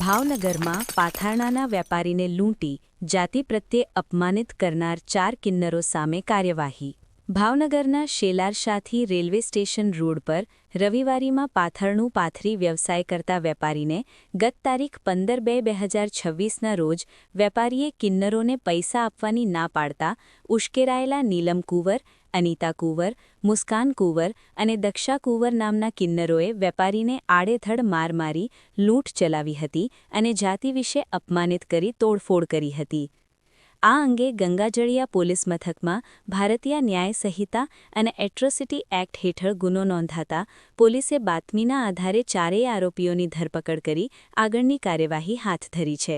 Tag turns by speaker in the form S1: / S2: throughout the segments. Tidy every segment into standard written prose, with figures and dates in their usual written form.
S1: ભાવનગરમાં પાથાણાના વેપારીને લૂંટી જાતિ પ્રત્યે અપમાનિત કરનાર 4 કિન્નરો સામે કાર્યવાહી। ભાવનગરના શેલારશાથી રેલવે સ્ટેશન રોડ પર રવિવારીમાં પાથરણું પાથરી વ્યવસાય કરતા વેપારીને ગત તારીખ 15/2/2026ના રોજ વેપારીએ કિન્નરોને પૈસા આપવાની ના પાડતા ઉશ્કેરાયેલા નીલમ કુંવર, અનિતા કુંવર, મુસ્કાન કુંવર અને દક્ષા કુંવર નામના કિન્નરોએ વેપારીને આડેધડ માર મારી લૂંટ ચલાવી હતી અને જાતિ વિશે અપમાનિત કરી તોડફોડ કરી હતી। આ અંગે ગંગાજળિયા પોલીસ મથકમાં ભારતીય ન્યાય સંહિતા અને એટ્રોસિટી એક્ટ હેઠળ ગુનો નોંધાતા પોલીસે બાતમીના આધારે ચારેય આરોપીઓની ધરપકડ કરી આગળની કાર્યવાહી હાથ ધરી છે।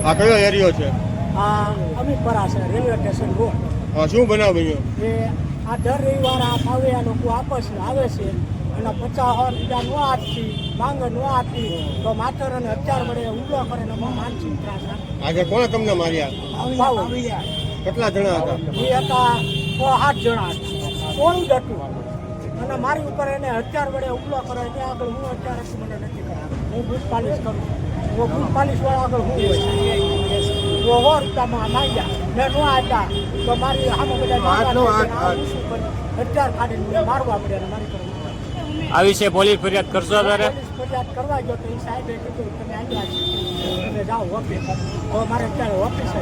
S2: આ કયો એરિયો છે?
S3: અમીપરા છે, રેલવે સ્ટેશન રોડ।
S2: શું બનાવ બન્યો?
S3: એ આ દર રવિવાર આ પાવડિયા લોકો આપસ આવે છે અને 50,000 રૂપિયા નો આપતી માંગ નો આપતી તો માતર અને હથિયાર વડે હુમલો કરે ને માનસિક ત્રાસ આપે।
S2: આજે કોણે તમને માર્યા? કેટલા જણા હતા?
S3: એ હતા 8 જણા હતા, કોણ હતું અને મારી ઉપર એને હથિયાર વડે હુમલો કરે એને આગળ હું હથિયાર હતું મને નથી કરાવ્યું। હું બૂટ પાલિશ કરું છું, હું બૂટ પાલિશ વાળા આગળ હું હોય 100 રૂપિયામાં માંગ્યા મેં નો આપ્યા તો મારી આમાં બધા હથિયાર કાઢીને મારવા પડ્યા અને મારી પર
S2: આ વિશે પોલીસ ફરિયાદ કરશો? ત્યારે
S3: ફરિયાદ કરવા ગયો તો એ સાહેબે કીધું તમે આવ્યા છો તમે જાઓ ઓફિસ, તો મારે અત્યારે ઓફિસે